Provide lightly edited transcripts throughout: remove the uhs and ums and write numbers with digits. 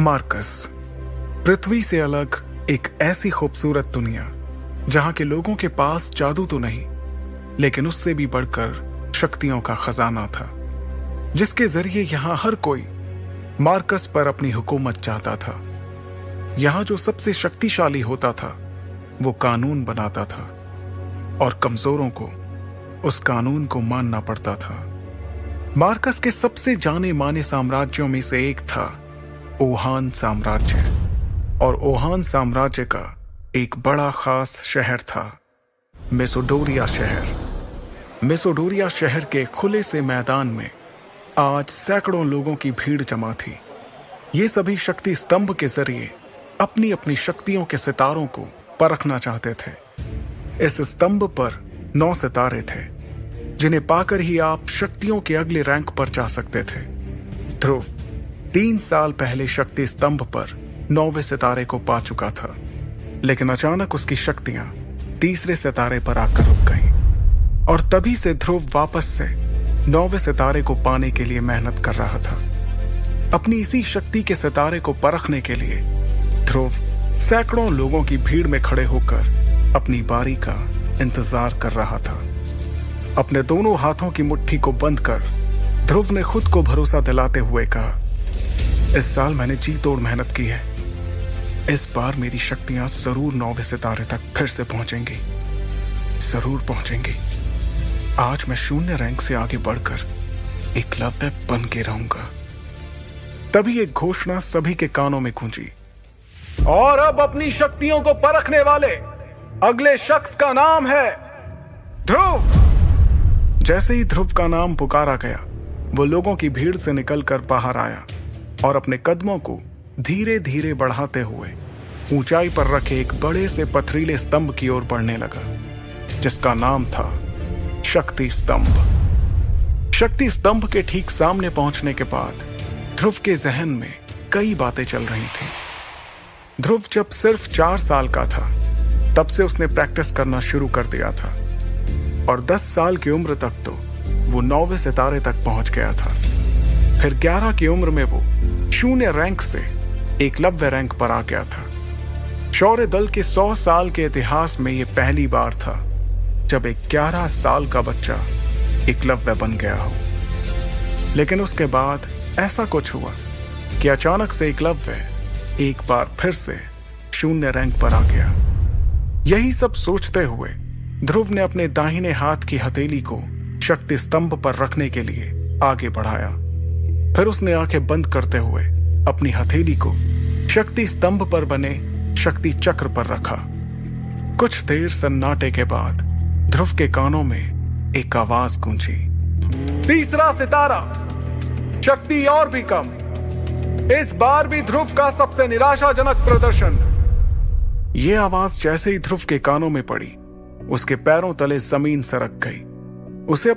Marcus, पृथ्वी से अलग एक ऐसी खूबसूरत दुनिया जहां के लोगों के पास जादू तो नहीं, लेकिन उससे भी बढ़कर शक्तियों का खजाना था, जिसके जरिए यहां हर कोई मार्कस पर अपनी हुकूमत चाहता था। यहां जो सबसे शक्तिशाली होता था वो कानून बनाता था और कमजोरों को उस कानून को मानना पड़ता था। मार्कस के सबसे जाने माने साम्राज्यों में से एक था ओहान साम्राज्य, और ओहान साम्राज्य का एक बड़ा खास शहर था मेसोडोरिया शहर। मेसोडोरिया शहर के खुले से मैदान में आज सैकड़ों लोगों की भीड़ जमा थी। ये सभी शक्ति स्तंभ के जरिए अपनी अपनी शक्तियों के सितारों को परखना चाहते थे। इस स्तंभ पर 9 सितारे थे, जिन्हें पाकर ही आप शक्तियों के अगले रैंक पर जा सकते थे। ध्रुव 3 साल पहले शक्ति स्तंभ पर 9वें सितारे को पा चुका था, लेकिन अचानक उसकी शक्तियां तीसरे सितारे पर आकर रुक गईं, और तभी से ध्रुव वापस से 9वें सितारे को पाने के लिए मेहनत कर रहा था। अपनी इसी शक्ति के सितारे को परखने के लिए ध्रुव सैकड़ों लोगों की भीड़ में खड़े होकर अपनी बारी का इंतजार कर रहा था। अपने दोनों हाथों की मुट्ठी को बंद कर ध्रुव ने खुद को भरोसा दिलाते हुए कहा, इस साल मैंने जी तोड़ मेहनत की है। इस बार मेरी शक्तियां जरूर 9वें सितारे तक फिर से पहुंचेंगी, जरूर पहुंचेंगी। आज मैं शून्य रैंक से आगे बढ़कर एकलव्य बन के रहूंगा। तभी एक घोषणा सभी के कानों में गूंजी, और अब अपनी शक्तियों को परखने वाले अगले शख्स का नाम है ध्रुव। जैसे ही ध्रुव का नाम पुकारा गया, वो लोगों की भीड़ से निकलकर बाहर आया और अपने कदमों को धीरे धीरे बढ़ाते हुए ऊंचाई पर रखे एक बड़े से पथरीले स्तंभ की ओर बढ़ने लगा, जिसका नाम था शक्ति स्तंभ। शक्ति स्तंभ के ठीक सामने पहुंचने के बाद ध्रुव के जहन में कई बातें चल रही थी। ध्रुव जब सिर्फ 4 साल का था, तब से उसने प्रैक्टिस करना शुरू कर दिया था, और 10 साल की उम्र तक तो वो 9वें सितारे तक पहुंच गया था। फिर 11 की उम्र में वो शून्य रैंक से एकलव्य रैंक पर आ गया था। शौर्य दल के 100 साल के इतिहास में यह पहली बार था जब एक 11 साल का बच्चा एकलव्य बन गया हो। लेकिन उसके बाद ऐसा कुछ हुआ कि अचानक से एकलव्य एक बार फिर से शून्य रैंक पर आ गया। यही सब सोचते हुए ध्रुव ने अपने दाहिने हाथ की हथेली को शक्ति स्तंभ पर रखने के लिए आगे बढ़ाया। फिर उसने आंखें बंद करते हुए अपनी हथेली को शक्ति स्तंभ पर बने शक्ति चक्र पर रखा। कुछ देर सन्नाटे के बाद ध्रुव के कानों में एक आवाज गूंजी, तीसरा सितारा, शक्ति और भी कम। इस बार भी ध्रुव का सबसे निराशाजनक प्रदर्शन। यह आवाज जैसे ही ध्रुव के कानों में पड़ी, उसके पैरों तले जमीन सरक गई। उसे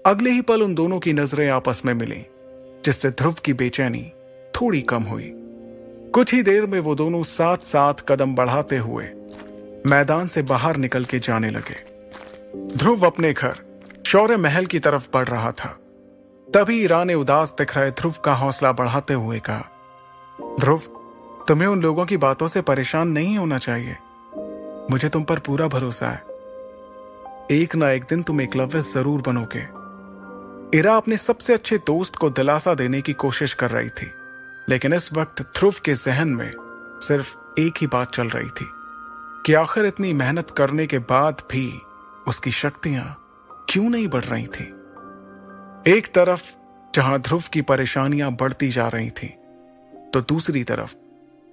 अगले ही पल उन दोनों की नजरें आपस में मिली, जिससे ध्रुव की बेचैनी थोड़ी कम हुई। कुछ ही देर में वो दोनों साथ साथ कदम बढ़ाते हुए मैदान से बाहर निकल के जाने लगे। ध्रुव अपने घर शौर्य महल की तरफ बढ़ रहा था। तभी ईरा ने उदास दिख रहे ध्रुव का हौसला बढ़ाते हुए कहा, ध्रुव, तुम्हें उन लोगों की बातों से परेशान नहीं होना चाहिए। मुझे तुम पर पूरा भरोसा है। एक ना एक दिन तुम एकलव्य जरूर बनोगे। ईरा अपने सबसे अच्छे दोस्त को दिलासा देने की कोशिश कर रही थी, लेकिन इस वक्त ध्रुव के जहन में सिर्फ एक ही बात चल रही थी कि आखिर इतनी मेहनत करने के बाद भी उसकी शक्तियां क्यों नहीं बढ़ रही थी। एक तरफ जहां ध्रुव की परेशानियां बढ़ती जा रही थी, तो दूसरी तरफ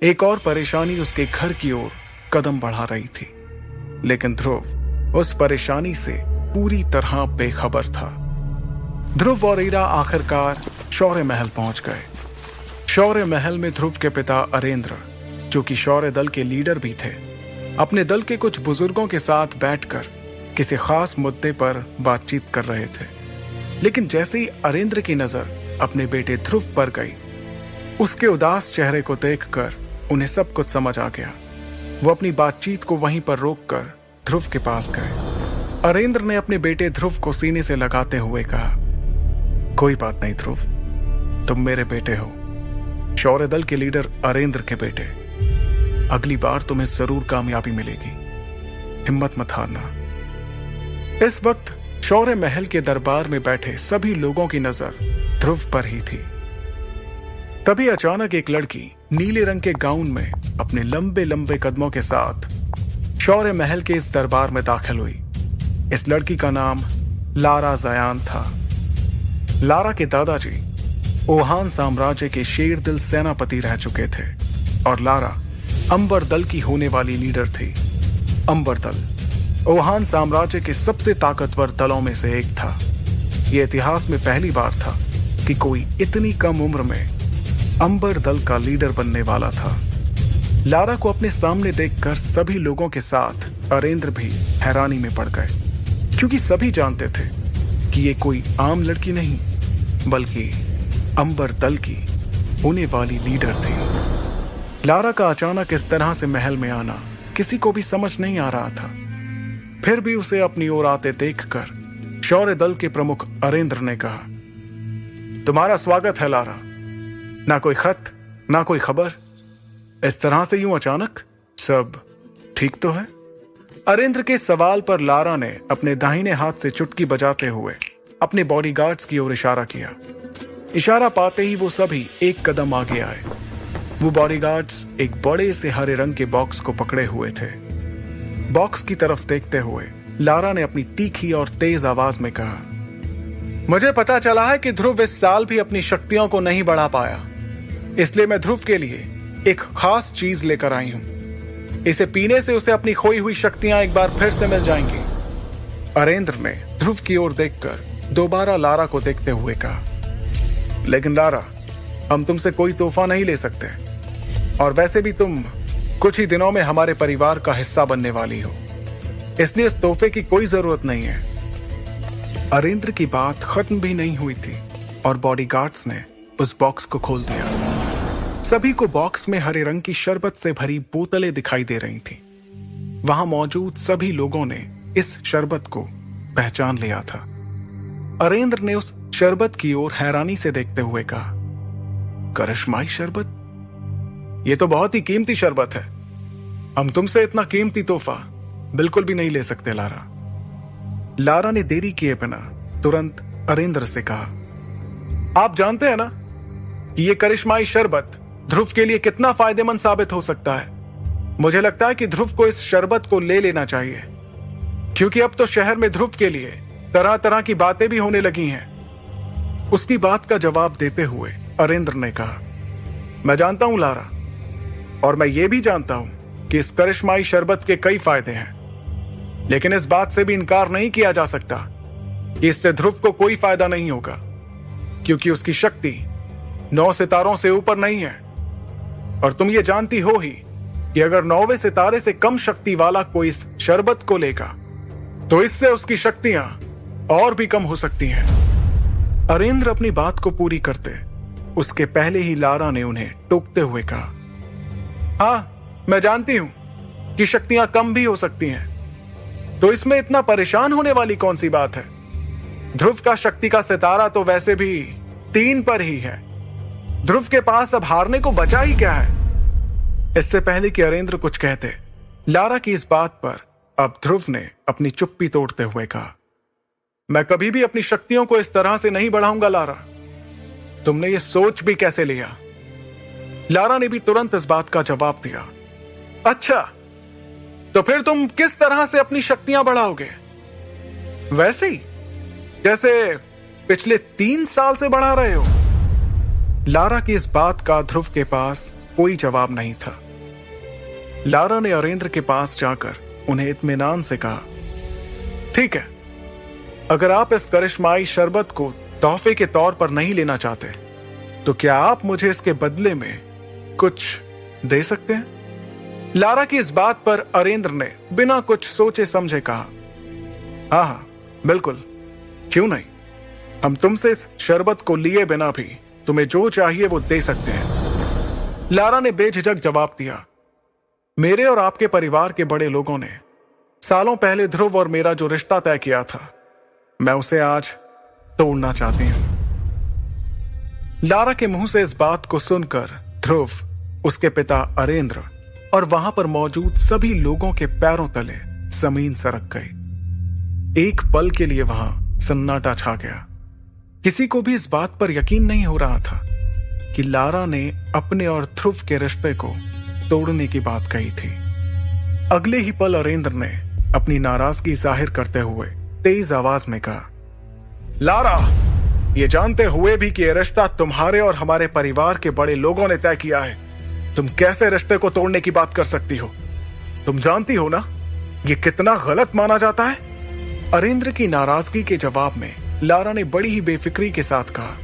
एक और परेशानी उसके घर की ओर कदम बढ़ा रही थी। लेकिन ध्रुव उस परेशानी से पूरी तरह बेखबर था। ध्रुव और ईरा आखिरकार शौर्य महल पहुंच गए। शौर्य महल में ध्रुव के पिता अरेंद्र, जो कि शौर्य दल के लीडर भी थे, अपने दल के कुछ बुजुर्गों के साथ बैठकर किसी खास मुद्दे पर बातचीत कर रहे थे। लेकिन जैसे ही अरेंद्र की नजर अपने बेटे ध्रुव पर गई, उसके उदास चेहरे को देखकर उन्हें सब कुछ समझ आ गया। वो अपनी बातचीत को वहीं पर रोककर ध्रुव के पास गए। अरेंद्र ने अपने बेटे ध्रुव को सीने से लगाते हुए कहा, कोई बात नहीं ध्रुव, तुम मेरे बेटे हो, शौर्य दल के लीडर अरेंद्र के बेटे। अगली बार तुम्हें जरूर कामयाबी मिलेगी, हिम्मत मत हारना। इस वक्त शौर्य महल के दरबार में बैठे सभी लोगों की नजर ध्रुव पर ही थी। तभी अचानक एक लड़की नीले रंग के गाउन में अपने लंबे लंबे कदमों के साथ शौर्य महल के इस दरबार में दाखिल हुई। इस लड़की का नाम लारा जयान था। लारा के दादाजी ओहान साम्राज्य के शेरदिल सेनापति रह चुके थे और लारा अंबर दल की होने वाली लीडर थी। अंबर दल ओहान साम्राज्य के सबसे ताकतवर दलों में से एक था। यह इतिहास में पहली बार था कि कोई इतनी कम उम्र में अंबर दल का लीडर बनने वाला था। लारा को अपने सामने देखकर सभी लोगों के साथ अरेंद्र भी हैरानी में पड़ गए, क्योंकि सभी जानते थे कि ये कोई आम लड़की नहीं, बल्कि अंबर दल की होने वाली लीडर थी। लारा का अचानक इस तरह से महल में आना किसी को भी समझ नहीं आ रहा था। फिर भी उसे अपनी ओर आते देखकर शौर्य दल के प्रमुख अरेंद्र ने कहा, तुम्हारा स्वागत है लारा। ना कोई खत, ना कोई खबर, इस तरह से यूं अचानक, सब ठीक तो है? अरेंद्र के सवाल पर लारा ने अपने दाहिने हाथ से चुटकी बजाते हुए अपने बॉडीगार्ड्स की ओर इशारा किया। इशारा पाते ही वो सभी एक कदम आगे आए। वो बॉडीगार्ड्स एक बड़े से हरे रंग के बॉक्स को पकड़े हुए थे। बॉक्स की तरफ देखते हुए लारा ने अपनी तीखी और तेज आवाज में कहा, मुझे पता चला है कि ध्रुव इस साल भी अपनी शक्तियों को नहीं बढ़ा पाया, इसलिए मैं ध्रुव के लिए एक खास चीज लेकर आई हूं। इसे पीने से उसे अपनी खोई हुई शक्तियां एक बार फिर से मिल जाएंगी। अरेंद्र ने ध्रुव की ओर देखकर दोबारा लारा को देखते हुए कहा, लेकिन लारा, हम तुमसे कोई तोहफा नहीं ले सकते, और वैसे भी तुम कुछ ही दिनों में हमारे परिवार का हिस्सा बनने वाली हो, इसलिए इस तोहफे की कोई जरूरत नहीं है। अरेंद्र की बात खत्म भी नहीं हुई थी और बॉडीगार्ड्स ने उस बॉक्स को खोल दिया। सभी को बॉक्स में हरे रंग की शरबत से भरी बोतलें दिखाई दे रही थीं। वहां मौजूद सभी लोगों ने इस शरबत को पहचान लिया था। अरेंद्र ने उस शरबत की ओर हैरानी से देखते हुए कहा, करिश्माई शरबत? यह तो बहुत ही कीमती शरबत है। हम तुमसे इतना कीमती तोहफा बिल्कुल भी नहीं ले सकते लारा। लारा ने देरी किए बिना तुरंत अरेंद्र से कहा, आप जानते हैं ना कि यह करिश्माई शरबत ध्रुव के लिए कितना फायदेमंद साबित हो सकता है। मुझे लगता है कि ध्रुव को इस शरबत को ले लेना चाहिए, क्योंकि अब तो शहर में ध्रुव के लिए तरह तरह की बातें भी होने लगी हैं। उसकी बात का जवाब देते हुए अरेंद्र ने कहा, मैं जानता हूं लारा, और मैं ये भी जानता हूं कि इस करिश्माई शरबत के कई फायदे हैं, लेकिन इस बात से भी इनकार नहीं किया जा सकता कि इससे ध्रुव को कोई फायदा नहीं होगा, क्योंकि उसकी शक्ति 9 सितारों से ऊपर नहीं है। और तुम ये जानती हो ही कि अगर 9वें सितारे से कम शक्ति वाला कोई इस शरबत को लेगा, तो इससे उसकी शक्तियां और भी कम हो सकती हैं। अरेंद्र अपनी बात को पूरी करते उसके पहले ही लारा ने उन्हें टोकते हुए कहा, हाँ मैं जानती हूं कि शक्तियां कम भी हो सकती हैं, तो इसमें इतना परेशान होने वाली कौन सी बात है। ध्रुव का शक्ति का सितारा तो वैसे भी 3 पर ही है। ध्रुव के पास अब हारने को बचा ही क्या है। इससे पहले कि अरेंद्र कुछ कहते, लारा की इस बात पर अब ध्रुव ने अपनी चुप्पी तोड़ते हुए कहा, मैं कभी भी अपनी शक्तियों को इस तरह से नहीं बढ़ाऊंगा लारा। तुमने ये सोच भी कैसे लिया। लारा ने भी तुरंत इस बात का जवाब दिया, अच्छा तो फिर तुम किस तरह से अपनी शक्तियां बढ़ाओगे। वैसे ही जैसे पिछले 3 साल से बढ़ा रहे हो। लारा की इस बात का ध्रुव के पास कोई जवाब नहीं था। लारा ने अरेंद्र के पास जाकर उन्हें इत्मीनान से कहा, ठीक है, अगर आप इस करिश्माई शरबत को तोहफे के तौर पर नहीं लेना चाहते तो क्या आप मुझे इसके बदले में कुछ दे सकते हैं। लारा की इस बात पर अरेंद्र ने बिना कुछ सोचे समझे कहा, हाँ हाँ बिल्कुल, क्यों नहीं, हम तुमसे इस शरबत को लिए बिना भी तुम्हें जो चाहिए वो दे सकते हैं। लारा ने बेझिझक जवाब दिया, मेरे और आपके परिवार के बड़े लोगों ने सालों पहले ध्रुव और मेरा जो रिश्ता तय किया था, मैं उसे आज तोड़ना चाहती हूं। लारा के मुंह से इस बात को सुनकर ध्रुव, उसके पिता अरेंद्र और वहां पर मौजूद सभी लोगों के पैरों तले जमीन सरक गई। एक पल के लिए वहां सन्नाटा छा गया। किसी को भी इस बात पर यकीन नहीं हो रहा था कि लारा ने अपने और ध्रुव के रिश्ते को तोड़ने की बात कही थी। अगले ही पल अरेंद्र ने अपनी नाराजगी जाहिर करते हुए तेज आवाज में कहा, लारा, ये जानते हुए भी कि यह रिश्ता तुम्हारे और हमारे परिवार के बड़े लोगों ने तय किया है, तुम कैसे रिश्ते को तोड़ने की बात कर सकती हो। तुम जानती हो ना ये कितना गलत माना जाता है। अरेंद्र की नाराजगी के जवाब में लारा ने बड़ी ही बेफिक्री के साथ कहा,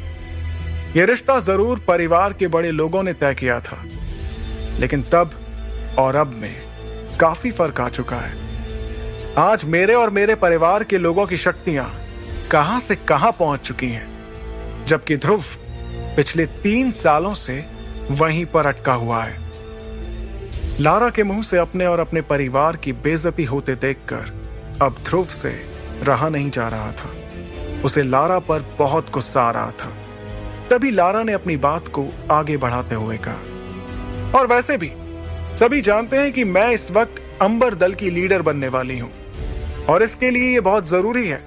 यह रिश्ता जरूर परिवार के बड़े लोगों ने तय किया था, लेकिन तब और अब में काफी फर्क आ चुका है। आज मेरे और मेरे परिवार के लोगों की शक्तियां कहां से कहां पहुंच चुकी हैं, जबकि ध्रुव पिछले 3 सालों से वहीं पर अटका हुआ है। लारा के मुंह से अपने और अपने परिवार की बेइज्जती होते देखकर अब ध्रुव से रहा नहीं जा रहा था। उसे लारा पर बहुत गुस्सा आ रहा था। तभी लारा ने अपनी बात को आगे बढ़ाते हुए कहा, और वैसे भी सभी जानते हैं कि मैं इस वक्त अंबर दल की लीडर बनने वाली हूं, और इसके लिए यह बहुत जरूरी है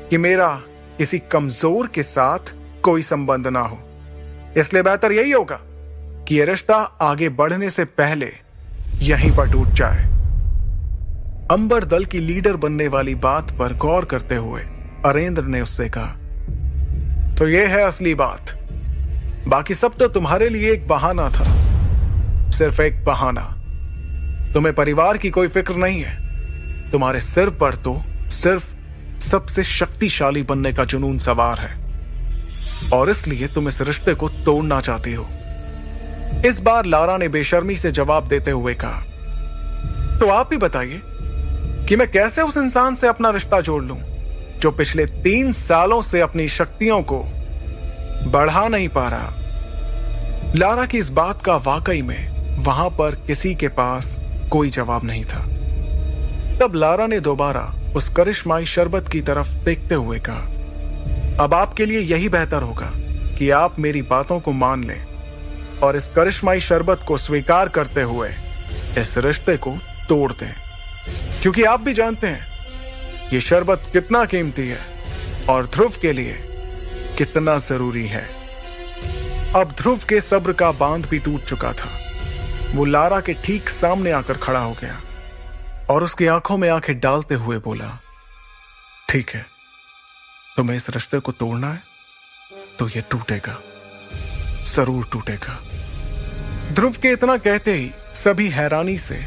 कि मेरा किसी कमजोर के साथ कोई संबंध ना हो। इसलिए बेहतर यही होगा कि यह रिश्ता आगे बढ़ने से पहले यहीं पर टूट जाए। अंबर दल की लीडर बनने वाली बात पर गौर करते हुए अरेंद्र ने उससे कहा, तो यह है असली बात, बाकी सब तो तुम्हारे लिए एक बहाना था, सिर्फ एक बहाना। तुम्हें परिवार की कोई फिक्र नहीं है। तुम्हारे सिर पर तो सिर्फ सबसे शक्तिशाली बनने का जुनून सवार है, और इसलिए तुम इस रिश्ते को तोड़ना चाहती हो। इस बार लारा ने बेशर्मी से जवाब देते हुए कहा, तो आप ही बताइए कि मैं कैसे उस इंसान से अपना रिश्ता जोड़ लूं जो पिछले 3 सालों से अपनी शक्तियों को बढ़ा नहीं पा रहा। लारा की इस बात का वाकई में वहां पर किसी के पास कोई जवाब नहीं था। तब लारा ने दोबारा उस करिश्माई शरबत की तरफ देखते हुए कहा, अब आपके लिए यही बेहतर होगा कि आप मेरी बातों को मान लें और इस करिश्माई शरबत को स्वीकार करते हुए इस रिश्ते को तोड़ दें, क्योंकि आप भी जानते हैं ये शरबत कितना कीमती है और ध्रुव के लिए कितना जरूरी है। अब ध्रुव के सब्र का बांध भी टूट चुका था। वो लारा के ठीक सामने आकर खड़ा हो गया और उसकी आंखों में आंखें डालते हुए बोला, ठीक है, तुम्हें इस रिश्ते को तोड़ना है तो ये टूटेगा, जरूर टूटेगा। ध्रुव के इतना कहते ही सभी हैरानी से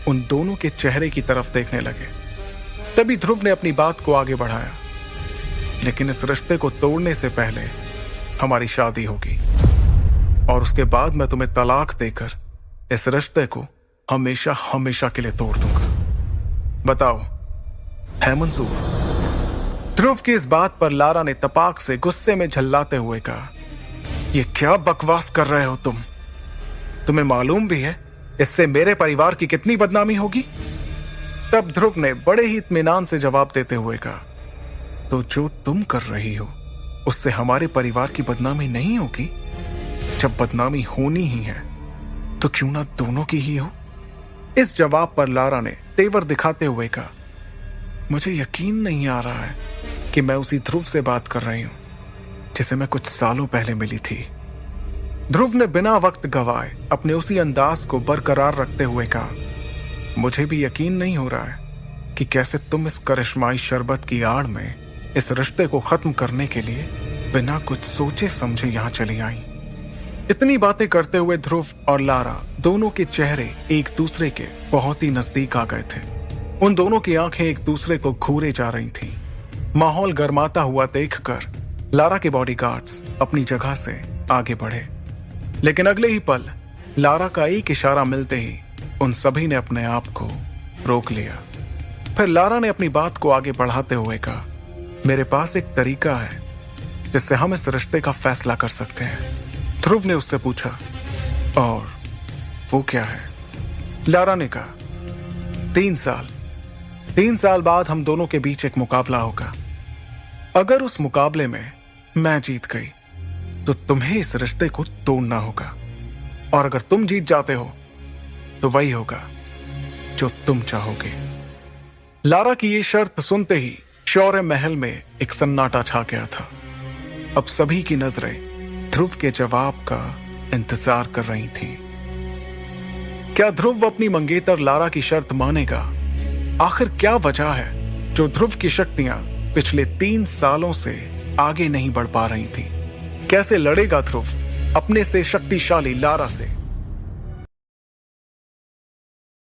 उन दोनों के चेहरे की तरफ देखने लगे। तभी ध्रुव ने अपनी बात को आगे बढ़ाया, लेकिन इस रिश्ते को तोड़ने से पहले हमारी शादी होगी, और उसके बाद मैं तुम्हें तलाक देकर इस रिश्ते को हमेशा हमेशा के लिए तोड़ दूंगा। बताओ, है मंजूर? ध्रुव की इस बात पर लारा ने तपाक से गुस्से में झल्लाते हुए कहा, ये क्या बकवास कर रहे हो तुम? तुम्हें मालूम भी है इससे मेरे परिवार की कितनी बदनामी होगी? तब ध्रुव ने बड़े ही इत्मीनान से जवाब देते हुए कहा, तो जो तुम कर रही हो उससे हमारे परिवार की बदनामी नहीं होगी? जब बदनामी होनी ही है तो क्यों ना दोनों की ही हो? इस जवाब पर लारा ने तेवर दिखाते हुए कहा, मुझे यकीन नहीं आ रहा है कि मैं उसी ध्रुव से बात कर रही हूं जिसे मैं कुछ सालों पहले मिली थी। ध्रुव ने बिना वक्त गवाए अपने उसी अंदाज को बरकरार रखते हुए कहा, मुझे भी यकीन नहीं हो रहा है कि कैसे तुम इस करिश्माई शरबत की आड़ में इस रिश्ते को खत्म करने के लिए बिना कुछ सोचे समझे यहां चली आई। इतनी बातें करते हुए ध्रुव और लारा दोनों के चेहरे एक दूसरे के बहुत ही नजदीक आ गए थे। उन दोनों की आंखें एक दूसरे को घूरे जा रही थीं। माहौल गर्माता हुआ देखकर लारा के बॉडीगार्ड्स अपनी जगह से आगे बढ़े, लेकिन अगले ही पल लारा का एक इशारा मिलते ही उन सभी ने अपने आप को रोक लिया। फिर लारा ने अपनी बात को आगे बढ़ाते हुए कहा, मेरे पास एक तरीका है जिससे हम इस रिश्ते का फैसला कर सकते हैं। ध्रुव ने उससे पूछा, और वो क्या है? लारा ने कहा, 3 साल बाद हम दोनों के बीच एक मुकाबला होगा। अगर उस मुकाबले में मैं जीत गई तो तुम्हें इस रिश्ते को तोड़ना होगा, और अगर तुम जीत जाते हो तो वही होगा जो तुम चाहोगे। लारा की ये शर्त सुनते ही शौर्य महल में एक सन्नाटा छा गया था। अब सभी की नजरें ध्रुव के जवाब का इंतजार कर रही थीं। क्या ध्रुव अपनी मंगेतर लारा की शर्त मानेगा? आखिर क्या वजह है जो ध्रुव की शक्तियां पिछले 3 सालों से आगे नहीं बढ़ पा रही थी? कैसे लड़ेगा ध्रुव अपने से शक्तिशाली लारा से?